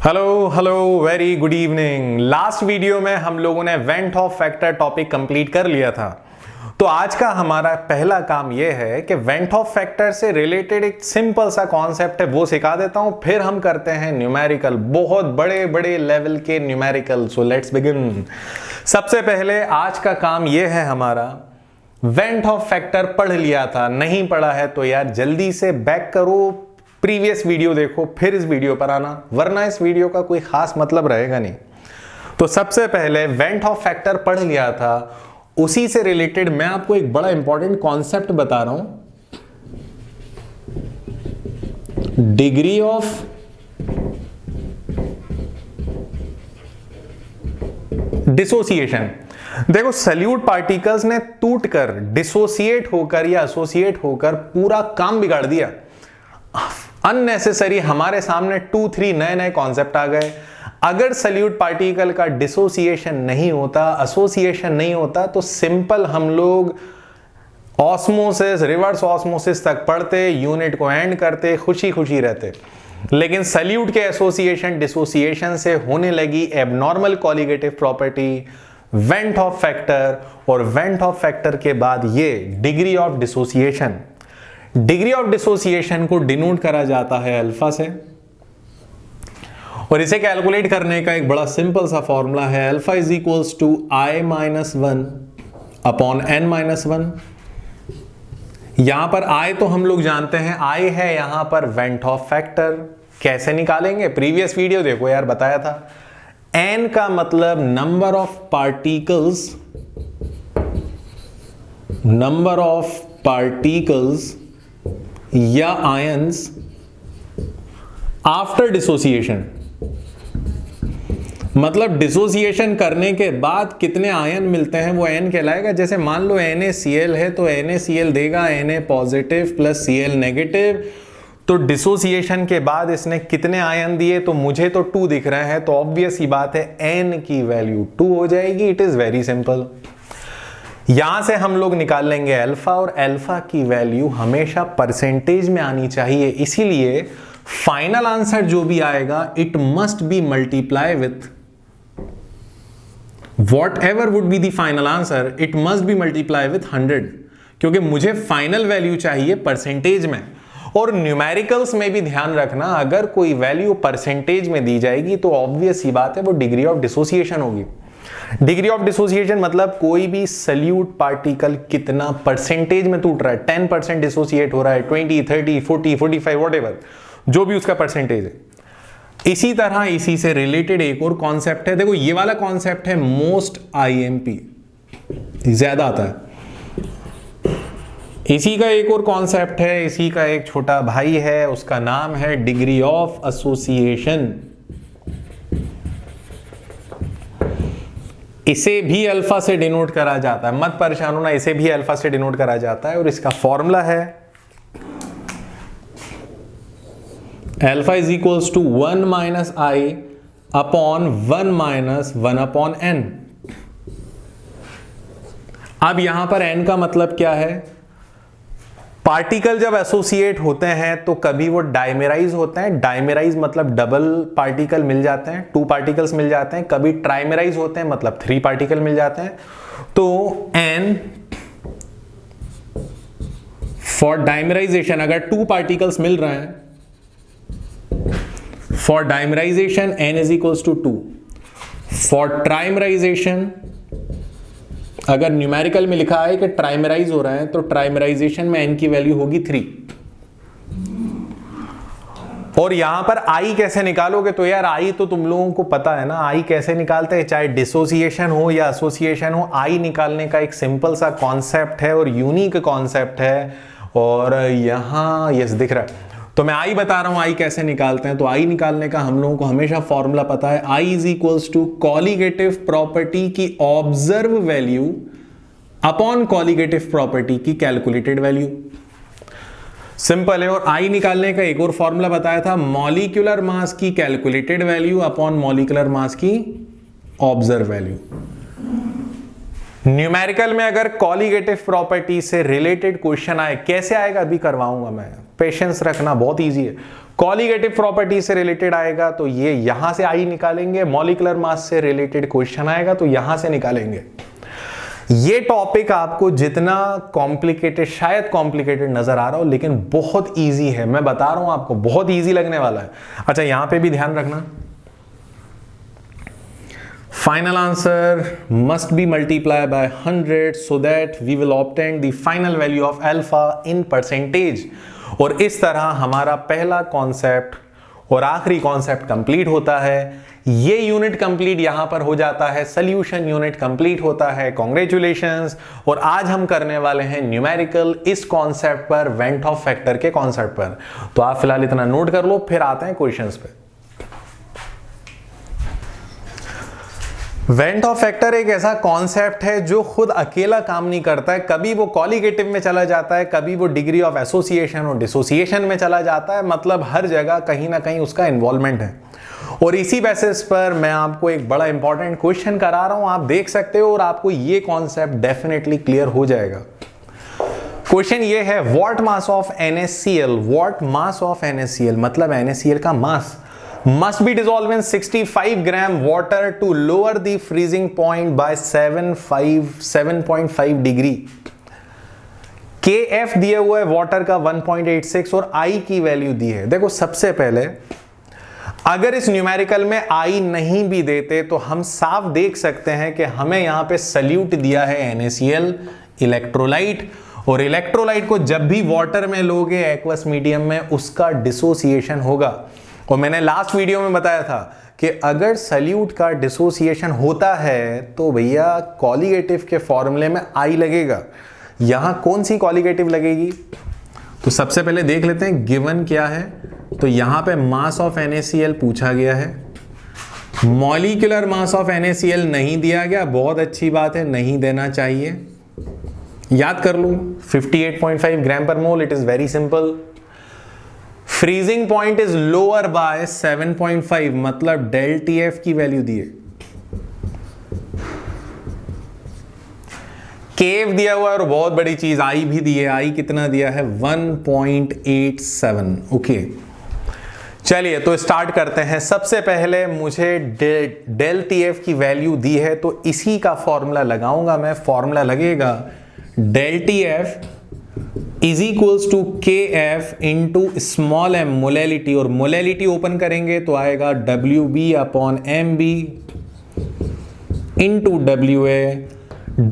Hello very good evening. Last video में हम लोगों ने went of factor topic complete कर लिया था। तो आज का हमारा पहला काम यह है कि वेंट ऑफ फैक्टर से रिलेटेड एक सिंपल सा कॉन्सेप्ट है वो सिखा देता हूं, फिर हम करते हैं न्यूमेरिकल, बहुत बड़े बड़े लेवल के न्यूमेरिकल। So let's begin. सबसे पहले आज का काम यह है हमारा, वेंट ऑफ फैक्टर पढ़ लिया था, नहीं पढ़ा है तो यार जल्दी से बैक करो, प्रीवियस वीडियो देखो, फिर इस वीडियो पर आना, वरना इस वीडियो का कोई खास मतलब रहेगा नहीं। तो सबसे पहले वेंट ऑफ फैक्टर पढ़ लिया था, उसी से रिलेटेड मैं आपको एक बड़ा इंपॉर्टेंट कॉन्सेप्ट बता रहा हूं, डिग्री ऑफ डिसोसिएशन। देखो, सल्यूट पार्टिकल्स ने टूटकर, डिसोसिएट होकर या एसोसिएट होकर पूरा काम बिगाड़ दिया। अननेसेसरी हमारे सामने 2-3 नए नए कॉन्सेप्ट आ गए। अगर सल्यूट पार्टिकल का डिसोसिएशन नहीं होता, एसोसिएशन नहीं होता, तो सिंपल हम लोग ऑस्मोसिस, रिवर्स ऑस्मोसिस तक पढ़ते, यूनिट को एंड करते, खुशी खुशी रहते। लेकिन सल्यूट के एसोसिएशन डिसोसिएशन से होने लगी abnormal colligative property, went of factor, और वेंट ऑफ फैक्टर के बाद ये degree of dissociation. Degree of dissociation को डिनोट करा जाता है अल्फा से, और इसे कैलकुलेट करने का एक बड़ा सिंपल सा फॉर्मूला है, alpha is equals to i-1 upon n-1। यहां पर i तो हम लोग जानते हैं, i है यहां पर वेंट ऑफ फैक्टर। कैसे निकालेंगे? प्रीवियस वीडियो देखो यार, बताया था। n का मतलब नंबर ऑफ पार्टिकल्स या आयंस आफ्टर डिसोसिएशन, मतलब डिसोसिएशन करने के बाद कितने आयन मिलते हैं वो n कहलाएगा। जैसे मान लो NaCl है तो NaCl देगा Na positive plus Cl negative, तो डिसोसिएशन के बाद इसने कितने आयन दिए, तो मुझे तो 2 दिख रहे हैं, तो ऑब्वियस ही बात है n की वैल्यू 2 हो जाएगी। It is very simple. यहां से हम लोग निकाल लेंगे अल्फा, और अल्फा की वैल्यू हमेशा परसेंटेज में आनी चाहिए, इसीलिए फाइनल आंसर जो भी आएगा it must be multiply with what ever would be the final answer, it must be multiply with 100, क्योंकि मुझे फाइनल वैल्यू चाहिए परसेंटेज में। और न्यूमेरिकल्स में भी ध्यान रखना, अगर कोई वैल्यू परसेंटेज में दी जाएगी तो ऑब्वियस ही बात है वो डिग्री ऑफ डिसोसिएशन होगी। डिग्री ऑफ डिसोसिएशन मतलब कोई भी सल्यूट पार्टिकल कितना परसेंटेज में टूट रहा है, 10% डिसोसिएट हो रहा है, 20, 30, 40, 45, व्हाटएवर, जो भी उसका परसेंटेज है। इसी तरह इसी से रिलेटेड एक और कॉन्सेप्ट है। देखो, ये वाला कॉन्सेप्ट है मोस्ट IMP, ज्यादा आता है। इसी का एक और कॉन्सेप्ट है, इसी का एक छोटा भाई है, उसका नाम है डिग्री ऑफ एसोसिएशन। इसे भी अल्फा से डिनोट करा जाता है, मत परेशान होना, इसे भी अल्फा से डिनोट करा जाता है, और इसका फॉर्मूला है alpha is equals to 1 minus i upon 1 minus 1 upon n। अब यहां पर n का मतलब क्या है? पार्टिकल जब एसोसिएट होते हैं तो कभी वो डाइमेराइज होते हैं, डाइमेराइज मतलब डबल पार्टिकल मिल जाते हैं, 2 पार्टिकल्स मिल जाते हैं। कभी ट्राइमेराइज होते हैं मतलब 3 पार्टिकल मिल जाते हैं। तो n फॉर डाइमेराइजेशन, अगर 2 पार्टिकल्स मिल रहे हैं, for dimerization n is equals to 2। For trimerization, अगर न्यूमेरिकल में लिखा है कि ट्राइमेराइज हो रहा है तो ट्राइमेराइजेशन में n की वैल्यू होगी 3। और यहां पर i कैसे निकालोगे? तो यार i तो तुम लोगों को पता है ना, i कैसे निकालते हैं, चाहे डिसोसिएशन हो या एसोसिएशन हो, i निकालने का एक सिंपल सा कॉन्सेप्ट है और यूनिक कॉन्सेप्ट है। और यहां यस दिख रहा है, तो मैं i बता रहा हूं i कैसे निकालते हैं। तो i निकालने का हम लोगों को हमेशा फॉर्मूला पता है, i is equals to colligative property की observe value upon colligative property की कैलकुलेटेड वैल्यू। सिंपल है। और i निकालने का एक और फॉर्मूला बताया था, मॉलिक्यूलर मास की calculated value upon molecular mass की ऑब्जर्व वैल्यू। न्यूमेरिकल में अगर कॉलिगेटिव प्रॉपर्टी से रिलेटेड क्वेश्चन आए, कैसे आएगा अभी करवाऊंगा मैं, पेशेंस रखना, बहुत ईजी है। कॉलिगेटिव प्रॉपर्टी से रिलेटेड आएगा तो ये यहां से आई निकालेंगे, मॉलिक्यूलर मास से रिलेटेड क्वेश्चन आएगा तो यहां से निकालेंगे। ये टॉपिक आपको जितना कॉम्प्लिकेटेड, शायद कॉम्प्लिकेटेड नजर आ रहा हो, लेकिन बहुत इजी है, मैं बता रहा हूं आपको, बहुत इजी लगने वाला है। अच्छा, यहां पे भी ध्यान रखना, final answer must be multiplied by 100 so that we will obtain the final value of alpha in percentage। और इस तरह हमारा पहला कॉन्सेप्ट और आखिरी कॉन्सेप्ट कंप्लीट होता है। ये यूनिट कंप्लीट यहां पर हो जाता है, सॉल्यूशन यूनिट कंप्लीट होता है। कॉन्ग्रेचुलेशंस। और आज हम करने वाले हैं न्यूमेरिकल इस कॉन्सेप्ट पर, वेंट ऑफ फैक्टर के कॉन्सेप्ट पर। तो आप फिलहाल इतना नोट कर लो, फिर आते हैं क्वेश्चंस पे। वेंट ऑफ फैक्टर एक ऐसा कॉन्सेप्ट है जो खुद अकेला काम नहीं करता है, कभी वो कॉलिगेटिव में चला जाता है, कभी वो डिग्री ऑफ एसोसिएशन और डिसोसिएशन में चला जाता है, मतलब हर जगह कहीं ना कहीं उसका इन्वॉल्वमेंट है। और इसी बेसिस पर मैं आपको एक बड़ा इंपॉर्टेंट क्वेश्चन करा रहा हूं, आप देख सकते हो, और आपको ये कॉन्सेप्ट डेफिनेटली क्लियर हो जाएगा। क्वेश्चन ये है, what mass of NaCl, what mass of NaCl मतलब NaCl का मास must be dissolved in 65 gram water to lower the freezing point by 7.5 degree. Kf दिया हुआ है वाटर का 1.86 और I की वैल्यू दी है। देखो, सबसे पहले अगर इस न्यूमेरिकल में I नहीं भी देते तो हम साफ देख सकते हैं कि हमें यहां पे सल्यूट दिया है NaCl इलेक्ट्रोलाइट, और इलेक्ट्रोलाइट को जब भी वाटर में लोगे एक्वस मीडियम में, उसका डिसोसिएशन होगा। और मैंने लास्ट वीडियो में बताया था कि अगर सल्यूट का डिसोसिएशन होता है तो भैया कॉलिगेटिव के फॉर्मूले में आई लगेगा। यहां कौन सी कॉलिगेटिव लगेगी, तो सबसे पहले देख लेते हैं गिवन क्या है। तो यहां पे मास ऑफ NaCl पूछा गया है, मॉलिक्यूलर मास ऑफ NaCl नहीं दिया गया, बहुत अच्छी बात है, नहीं देना चाहिए, याद कर लूं 58.5 gram per mole, it is very simple. Freezing point is lower by 7.5 मतलब डेल TF की वैल्यू दिए, केव दिया हुआ है, और बहुत बड़ी चीज आई भी दी है, आई कितना दिया है 1.87। ओके, चलिए तो स्टार्ट करते हैं। सबसे पहले मुझे डेल TF की वैल्यू दी है तो इसी का फॉर्मूला लगाऊंगा मैं। फॉर्मूला लगेगा del TF is equals to KF into small m molality, और मोलैलिटी ओपन करेंगे तो आएगा WB upon MB into WA।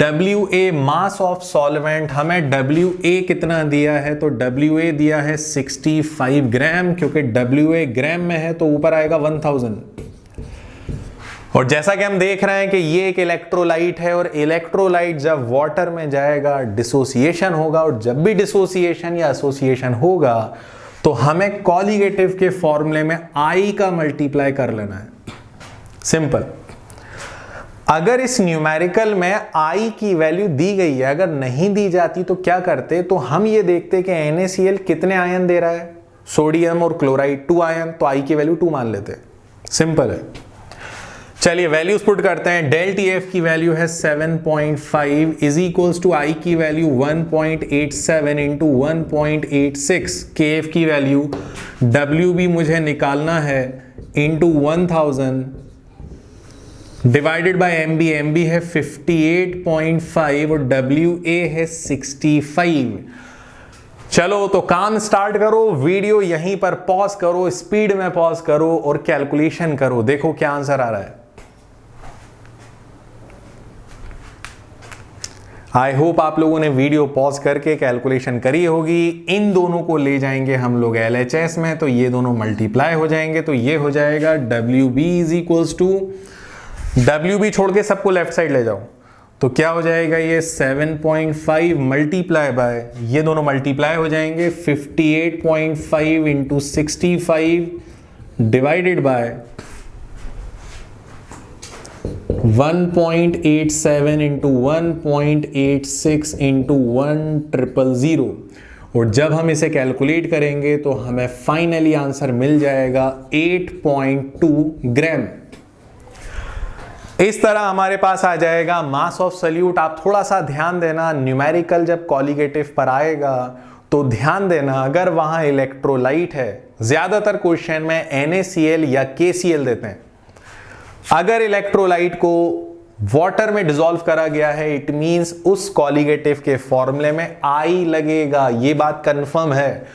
WA mass of solvent, हमें WA कितना दिया है, तो WA दिया है 65 ग्राम, क्योंकि WA ग्राम में है तो ऊपर आएगा 1000। और जैसा कि हम देख रहे हैं कि ये एक इलेक्ट्रोलाइट है, और इलेक्ट्रोलाइट जब वाटर में जाएगा डिसोसिएशन होगा, और जब भी डिसोसिएशन या एसोसिएशन होगा तो हमें कॉलिगेटिव के फॉर्मूले में I का मल्टीप्लाई कर लेना है, सिंपल। अगर इस न्यूमेरिकल में I की वैल्यू दी गई है, अगर नहीं दी जाती तो क्या करते, तो हम ये देखते कि NaCl कितने आयन दे रहा है, सोडियम और क्लोराइड 2 आयन, तो I की वैल्यू 2 मान लेते, सिंपल है। चलिए वैल्यूज पुट करते हैं। डेल TF की वैल्यू है 7.5 इज इक्वल्स टू I की वैल्यू 1.87 इंटू 1.86, KF की वैल्यू WB मुझे निकालना है इंटू 1000 डिवाइडेड बाय MB है 58.5 और WA है 65। चलो तो काम स्टार्ट करो, वीडियो यहीं पर पॉज करो, स्पीड में पॉज करो और कैलकुलेशन करो, देखो क्या आंसर आ रहा है। आई होप आप लोगों ने वीडियो पॉज करके कैलकुलेशन करी होगी। इन दोनों को ले जाएंगे हम लोग LHS में, तो ये दोनों मल्टीप्लाई हो जाएंगे, तो ये हो जाएगा WB is equals to, WB छोड़ के सबको लेफ्ट साइड ले जाओ, तो क्या हो जाएगा ये 7.5 मल्टीप्लाई बाय, ये दोनों मल्टीप्लाई हो जाएंगे 58.5 into 65 divided by 1.87 into 1.86 into 1000, और जब हम इसे कैलकुलेट करेंगे तो हमें फाइनली आंसर मिल जाएगा 8.2 ग्राम। इस तरह हमारे पास आ जाएगा मास ऑफ सल्यूट। आप थोड़ा सा ध्यान देना, न्यूमेरिकल जब कॉलिगेटिव पर आएगा तो ध्यान देना, अगर वहां इलेक्ट्रोलाइट है, ज्यादातर क्वेश्चन में NaCl या KCl देते हैं, अगर इलेक्ट्रोलाइट को वाटर में डिसॉल्व करा गया है, इट मींस उस कॉलिगेटिव के फॉर्मूले में I लगेगा। ये बात कंफर्म है।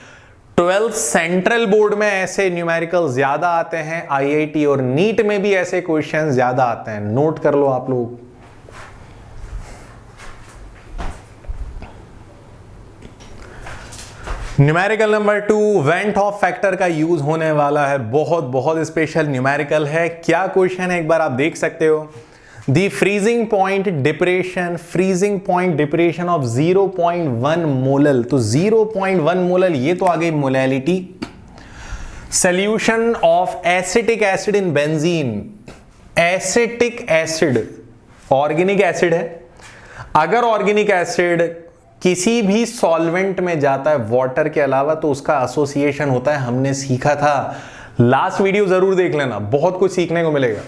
12th सेंट्रल बोर्ड में ऐसे न्यूमेरिकल ज्यादा आते हैं, IIT और नीट में भी ऐसे क्वेश्चन ज्यादा आते हैं, नोट कर लो आप लोग। Numerical number 2, went half factor का यूज होने वाला है, बहुत बहुत स्पेशल न्यूमेरिकल है। क्या क्वेश्चन है एक बार आप देख सकते हो। The freezing point depression of 0.1 molal, तो 0.1 मोलल ये तो आ गई molality. Solution of acetic acid in benzene, acetic acid organic acid है। अगर ऑर्गेनिक एसिड किसी भी सॉल्वेंट में जाता है वाटर के अलावा, तो उसका एसोसिएशन होता है, हमने सीखा था। लास्ट वीडियो जरूर देख लेना, बहुत कुछ सीखने को मिलेगा।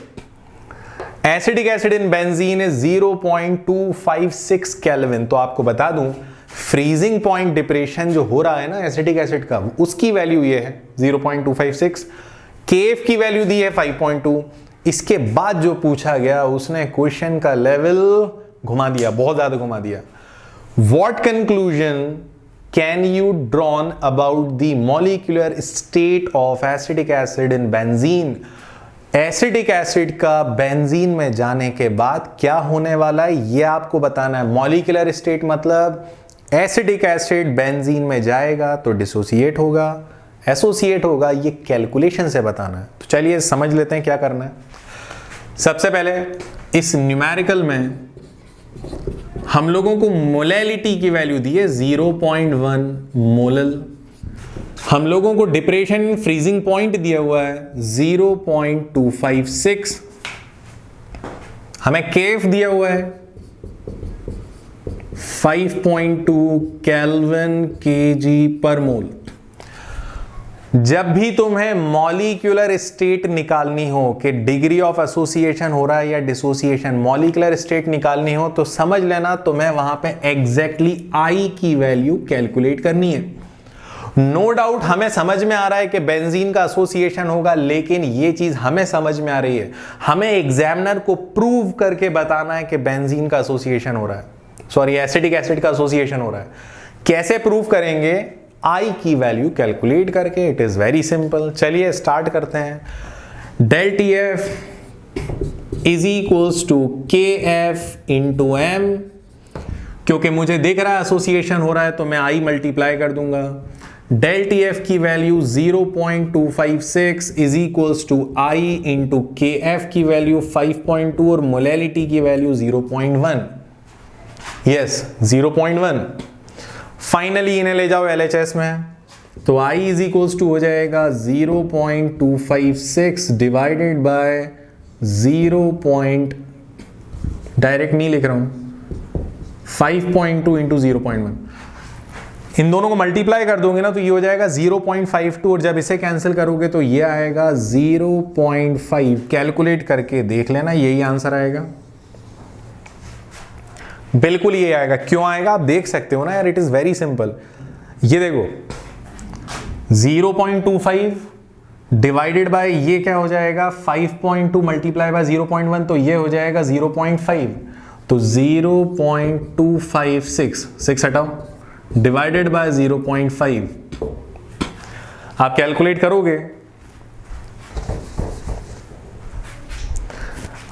Acidic acid in benzene is 0.256 kelvin. तो आपको बता दूं, फ्रीजिंग पॉइंट डिप्रेशन जो हो रहा है ना एसिडिक एसिड का, उसकी वैल्यू ये है 0.256। केएफ की वैल्यू दी है 5.2। इसके बाद जो पूछा गया उसने क्वेश्चन का लेवल घुमा दिया, बहुत ज्यादा घुमा दिया। What conclusion can you drawn about the molecular state of acetic acid in benzene? Acidic acid का बेंजीन में जाने के बाद क्या होने वाला है ये आपको बताना है। मॉलिक्यूलर स्टेट मतलब एसिडिक एसिड बेंजीन में जाएगा तो डिसोसिएट होगा, एसोसिएट होगा, ये कैलकुलेशन से बताना है। तो चलिए समझ लेते हैं क्या करना है। सबसे पहले इस न्यूमेरिकल में हम लोगों को मोलैलिटी की वैल्यू दी है 0.1 मोलल। हम लोगों को डिप्रेशन फ्रीजिंग पॉइंट दिया हुआ है 0.256। हमें केफ दिया हुआ है 5.2 केल्विन केजी पर मोल। जब भी तुम्हें मॉलिक्यूलर स्टेट निकालनी हो कि डिग्री ऑफ एसोसिएशन हो रहा है या डिसोसिएशन, मॉलिक्यूलर स्टेट निकालनी हो तो समझ लेना तुम्हें वहां पे एग्जैक्टली I की वैल्यू कैलकुलेट करनी है। नो डाउट हमें समझ में आ रहा है कि बेंजीन का एसोसिएशन होगा, लेकिन ये चीज हमें समझ में आ रही है, हमें एग्जामिनर को प्रूव करके बताना है कि बेंजीन का एसोसिएशन हो रहा है, सॉरी एसिटिक एसिड का एसोसिएशन हो रहा है। कैसे प्रूव करेंगे? I की वैल्यू कैलकुलेट करके। It is very simple. चलिए स्टार्ट करते हैं। del TF is equals to KF into M। क्योंकि मुझे दिख रहा है एसोसिएशन हो रहा है तो मैं I मल्टीप्लाई कर दूंगा। del TF की value 0.256 is equals to I into KF की वैल्यू 5.2 और मोलैलिटी की वैल्यू 0.1। यस 0.1। फाइनली इन्हें ले जाओ LHS में, तो I इज इक्वल्स टू हो जाएगा 0.256 डिवाइडेड बाय 0. डायरेक्ट नहीं लिख रहा हूं, 5.2 इंटू 0.1। इन दोनों को मल्टीप्लाई कर दोगे ना तो ये हो जाएगा 0.52 और जब इसे कैंसिल करोगे तो ये आएगा 0.5। कैलकुलेट करके देख लेना, यही आंसर आएगा। बिल्कुल ये आएगा। क्यों आएगा आप देख सकते हो ना यार, इट इज वेरी सिंपल। ये देखो 0.25 डिवाइडेड बाय ये क्या हो जाएगा 5.2 मल्टीप्लाई बाय 0.1 तो ये हो जाएगा 0.5। तो 0.256 6 हटाओ डिवाइडेड बाय 0.5 आप कैलकुलेट करोगे।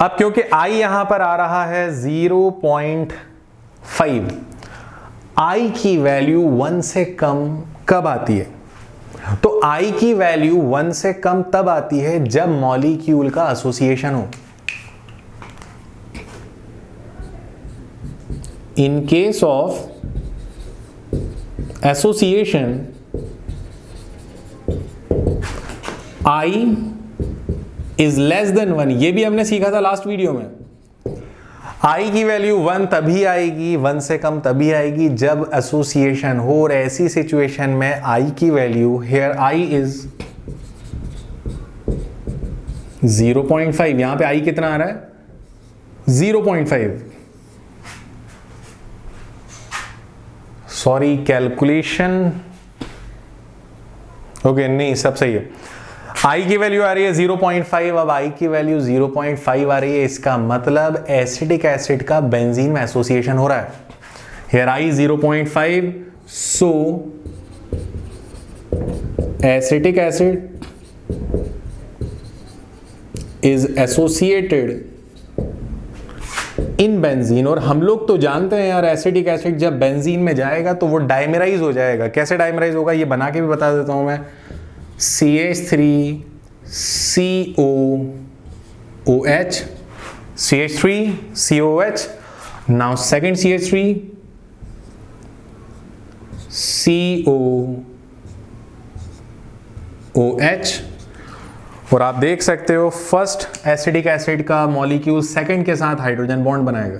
अब क्योंकि I यहां पर आ रहा है 0.5, I की वैल्यू 1 से कम कब आती है? तो I की वैल्यू 1 से कम तब आती है जब मॉलिक्यूल का एसोसिएशन हो। In case of association I is less than 1, ये भी हमने सीखा था लास्ट वीडियो में। I की वैल्यू 1 तभी आएगी, 1 से कम तभी आएगी जब एसोसिएशन हो। और ऐसी सिचुएशन में I की वैल्यू हियर I इज 0.5। यहां पे I कितना आ रहा है 0.5। सॉरी कैलकुलेशन, ओके नहीं सब सही है। आई की वैल्यू आ रही है 0.5, अब आई की वैल्यू 0.5 आ रही है, इसका मतलब एसिटिक एसिड का बेंजीन में एसोसिएशन हो रहा है। Here I 0.5, so acetic acid is associated in benzene. और हम लोग तो जानते हैं यार एसिटिक एसिड जब बेंजीन में जाएगा तो वो डाइमराइज हो जाएगा। कैसे डाइमराइज होगा ये बना के भी बता देता हूं मैं। CH3COOH, CH3COOH, now second CH3COOH, और आप देख सकते हो फर्स्ट एसिडिक एसिड का मॉलिक्यूल सेकंड के साथ हाइड्रोजन बॉन्ड बनाएगा।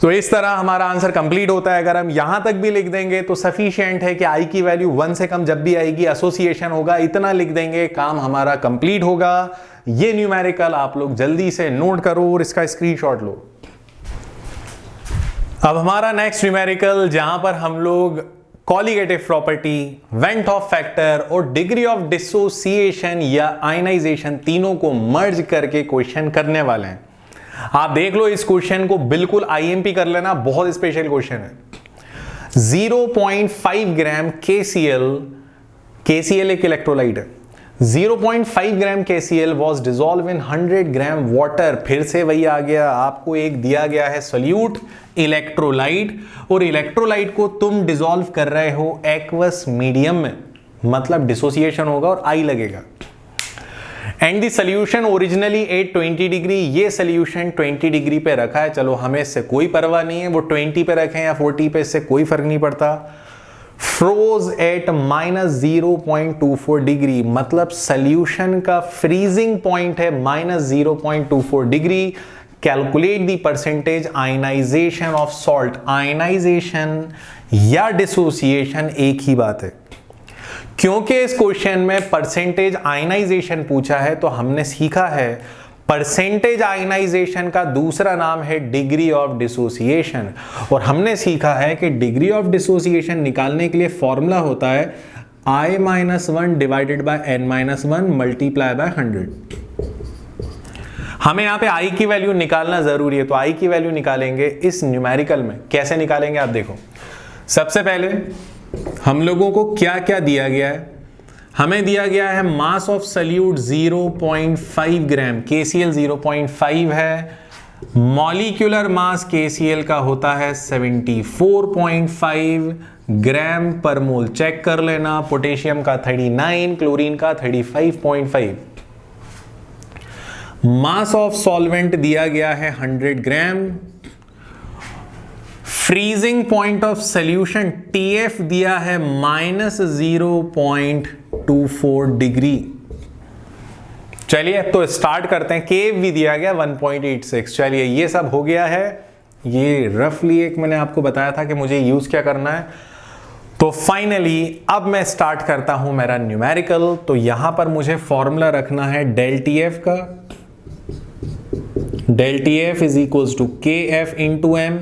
तो इस तरह हमारा आंसर कंप्लीट होता है। अगर हम यहां तक भी लिख देंगे तो सफिशिएंट है कि आई की वैल्यू 1 से कम जब भी आएगी एसोसिएशन होगा, इतना लिख देंगे काम हमारा कंप्लीट होगा। ये न्यूमेरिकल आप लोग जल्दी से नोट करो और इसका स्क्रीनशॉट लो। अब हमारा नेक्स्ट न्यूमेरिकल जहां पर हम लोग colligative property, went of factor और डिग्री ऑफ डिसोसिएशन या आयनाइजेशन तीनों को मर्ज करके क्वेश्चन करने वाले हैं। आप देख लो इस क्वेश्चन को, बिल्कुल आईएमपी कर लेना, बहुत स्पेशल क्वेश्चन है। 0.5 ग्राम KCl एक इलेक्ट्रोलाइट है। 0.5 ग्राम KCl was dissolve in 100 gram water. फिर से वही आ गया, आपको एक दिया गया है सोल्यूट इलेक्ट्रोलाइट, और इलेक्ट्रोलाइट को तुम डिजोल्व कर रहे हो एक्वस मीडियम में, मतलब डिसोसिएशन होगा और आई लगेगा। And the solution originally at 20 degree, ये सोल्यूशन 20 डिग्री पे रखा है। चलो हमें इससे कोई परवाह नहीं है, वो 20 पे रखें या 40 पे, इससे कोई फर्क नहीं पड़ता। फ्रोज एट -0.24 डिग्री, मतलब सोल्यूशन का फ्रीजिंग पॉइंट है -0.24 degree. Calculate the percentage ionisation of salt. Ionisation या डिसोसिएशन एक ही बात है। क्योंकि इस क्वेश्चन में परसेंटेज आयनाइजेशन पूछा है तो हमने सीखा है परसेंटेज आयनाइजेशन का दूसरा नाम है डिग्री ऑफ डिसोसिएशन। और हमने सीखा है कि डिग्री ऑफ डिसोसिएशन निकालने के लिए फॉर्मूला होता है I-1 divided by n-1 multiply by 100। हमें यहां पे I की वैल्यू निकालना जरूरी है, तो I की वैल्यू निकालेंगे इस न्यूमेरिकल में। कैसे निकालेंगे आप देखो। सबसे पहले हम लोगों को क्या क्या दिया गया है, हमें दिया गया है mass of solute 0.5 gram, KCl 0.5 है। मॉलिक्यूलर मास KCl का होता है 74.5 ग्राम पर मोल, चेक कर लेना। पोटेशियम का 39, क्लोरीन का 35.5। मास ऑफ सॉल्वेंट दिया गया है 100 gram. Freezing point of solution TF दिया है -0.24 डिग्री। चलिए अब तो स्टार्ट करते हैं। केव भी दिया गया 1.86। चलिए ये सब हो गया है। ये रफली एक मैंने आपको बताया था कि मुझे यूज क्या करना है। तो फाइनली अब मैं स्टार्ट करता हूं मेरा न्यूमेरिकल। तो यहां पर मुझे फॉर्मूला रखना है डेल TF का। Del TF is equals to KF into M।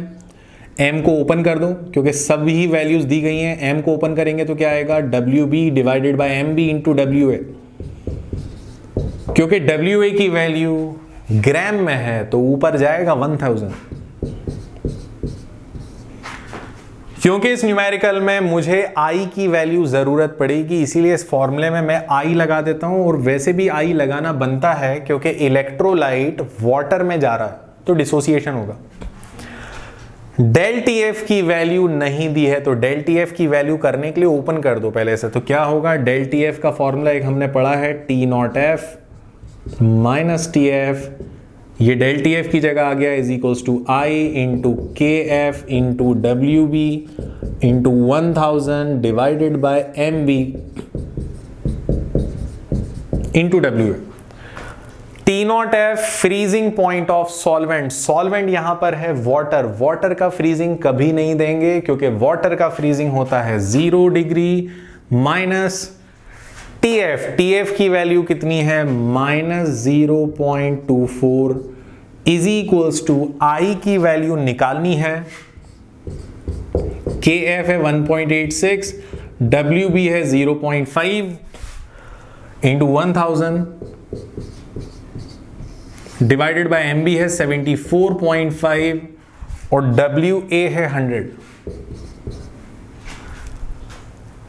M को ओपन कर दो क्योंकि सभी वैल्यूज दी गई हैं। M को ओपन करेंगे तो क्या आएगा, WB divided by MB into WA। क्योंकि WA की वैल्यू ग्राम में है तो ऊपर जाएगा 1000। क्योंकि इस न्यूमेरिकल में मुझे I की वैल्यू जरूरत पड़ेगी, इसीलिए इस फॉर्मूले में मैं I लगा देता हूं। और वैसे भी I लगाना बनता है क्योंकि इलेक्ट्रोलाइट वाटर में जा रहा है तो डिसोसिएशन होगा। डेल TF की वैल्यू नहीं दी है तो डेल TF की वैल्यू करने के लिए ओपन कर दो पहले से। तो क्या होगा, डेल TF का फॉर्मूला एक हमने पढ़ा है T0F माइनस TF। ये डेल TF की जगह आ गया is equals to I into KF into WB into 1000 divided by MB into WA। T0F freezing point of solvent. Solvent यहां पर है वाटर। वाटर का फ्रीजिंग कभी नहीं देंगे क्योंकि वाटर का फ्रीजिंग होता है 0 डिग्री माइनस TF। TF की वैल्यू कितनी है, -0.24 इज इक्वल्स टू I की वैल्यू निकालनी है KF है 1.86, WB है 0.5 इंटू 1000 डिवाइडेड बाय MB है 74.5 और WA है 100।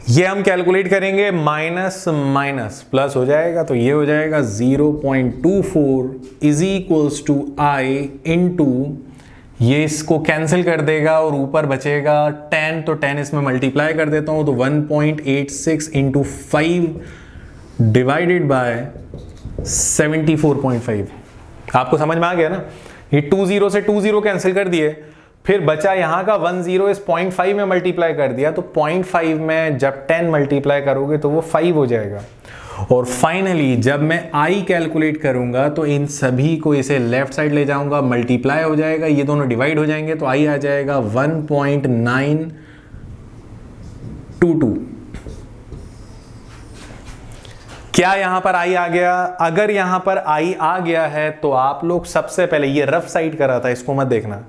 ये हम कैलकुलेट करेंगे, माइनस माइनस प्लस हो जाएगा, तो ये हो जाएगा 0.24 is equals to I into, ये इसको कैंसिल कर देगा और ऊपर बचेगा 10, तो 10 इसमें मल्टीप्लाई कर देता हूं, तो 1.86 इंटू 5 डिवाइडेड बाय 74.5। आपको समझ में आ गया ना? ये 20 से 20 कैंसिल कर दिए, फिर बचा यहां का 10 इस 0.5 में मल्टीप्लाई कर दिया, तो 0.5 में जब 10 मल्टीप्लाई करोगे तो वो 5 हो जाएगा। और फाइनली जब मैं I कैलकुलेट करूंगा तो इन सभी को इसे लेफ्ट साइड ले जाऊंगा, मल्टीप्लाई हो जाएगा, ये दोनों डिवाइड हो जाएंगे, तो I आ जाएगा 1.922। क्या यहां पर I आ गया? अगर यहां पर I आ गया है तो आप लोग सबसे पहले, ये रफ साइड करा था, इसको मत देखना,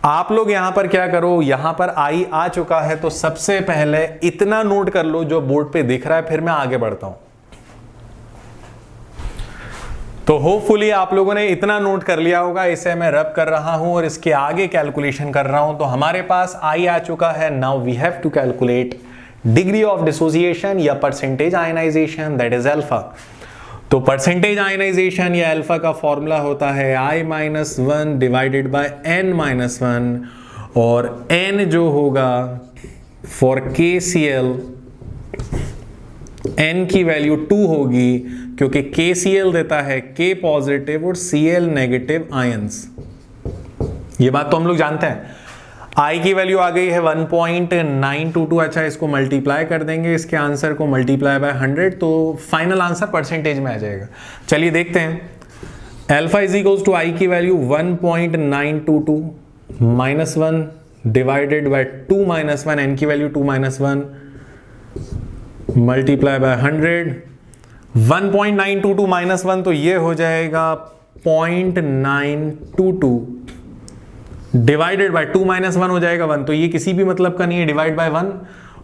आप लोग यहां पर क्या करो, यहां पर I आ चुका है तो सबसे पहले इतना नोट कर लो जो बोर्ड पे दिख रहा है, फिर मैं आगे बढ़ता हूं। तो होपफुली आप लोगों ने इतना नोट कर लिया होगा, इसे मैं रब कर रहा हूं और इसके आगे कैलकुलेशन कर रहा हूं। तो हमारे पास I आ चुका है। Now we have to calculate degree of dissociation या percentage ionization, that is alpha. तो परसेंटेज आयनाइजेशन या अल्फा का फॉर्मूला होता है I-1 डिवाइडेड बाय N-1, और N जो होगा फॉर KCl, N की वैल्यू 2 होगी, क्योंकि KCl देता है K पॉजिटिव और Cl नेगेटिव आयंस। ये बात तो हम लोग जानते हैं। I की वैल्यू आ गई है 1.922। अच्छा, इसको मल्टीप्लाई कर देंगे, इसके आंसर को मल्टीप्लाई बाय 100, तो फाइनल आंसर परसेंटेज में आ जाएगा। चलिए देखते हैं। Alpha is equals to I की value 1.922 minus 1 divided by 2 minus 1, N की value 2 minus 1 multiply by 100। 1.922 minus 1 तो ये हो जाएगा 0.922 डिवाइडेड बाय 2 माइनस 1 हो जाएगा 1, तो ये किसी भी मतलब का नहीं है, डिवाइड बाय 1,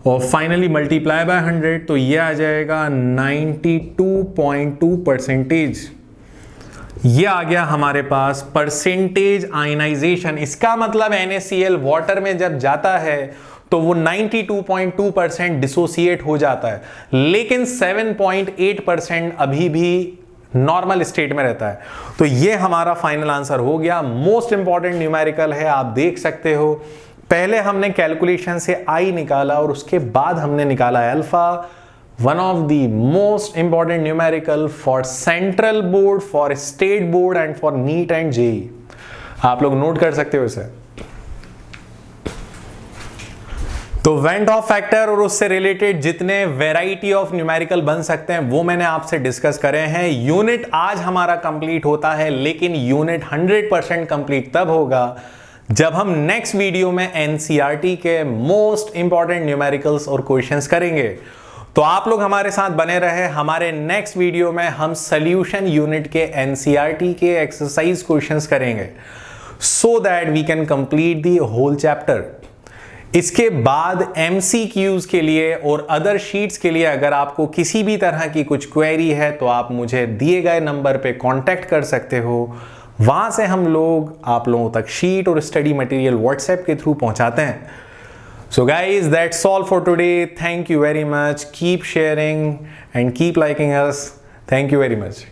और फाइनली मल्टीप्लाई बाय 100, तो ये आ जाएगा 92.2%। ये आ गया हमारे पास परसेंटेज आयनाइजेशन। इसका मतलब NaCl वाटर में जब जाता है तो वो 92.2% डिसोसिएट हो जाता है, लेकिन 7.8% अभी भी नॉर्मल स्टेट में रहता है। तो ये हमारा फाइनल आंसर हो गया। मोस्ट इंपॉर्टेंट न्यूमेरिकल है, आप देख सकते हो। पहले हमने कैलकुलेशन से I निकाला और उसके बाद हमने निकाला alpha. One of the most important numerical for central board, for state board and for neat and JEE। आप लोग नोट कर सकते हो इसे। तो वेंट ऑफ फैक्टर और उससे रिलेटेड जितने वैरायटी ऑफ न्यूमेरिकल बन सकते हैं वो मैंने आपसे डिस्कस करे हैं। यूनिट आज हमारा कंप्लीट होता है, लेकिन यूनिट 100% कंप्लीट तब होगा जब हम नेक्स्ट वीडियो में NCERT के मोस्ट इंपॉर्टेंट न्यूमेरिकल्स और क्वेश्चंस करेंगे। तो आप लोग हमारे साथ बने रहे। हमारे नेक्स्ट वीडियो में हम सॉल्यूशन यूनिट के NCERT के एक्सरसाइज क्वेश्चंस करेंगे, so that we can complete the whole chapter. इसके बाद MCQs के लिए और अदर शीट्स के लिए अगर आपको किसी भी तरह की कुछ क्वेरी है तो आप मुझे दिए गए नंबर पे कांटेक्ट कर सकते हो। वहां से हम लोग आप लोगों तक शीट और स्टडी मटेरियल व्हाट्सएप के थ्रू पहुंचाते हैं। So guys, that's all for today. Thank you very much. Keep sharing and keep liking us. Thank you very much.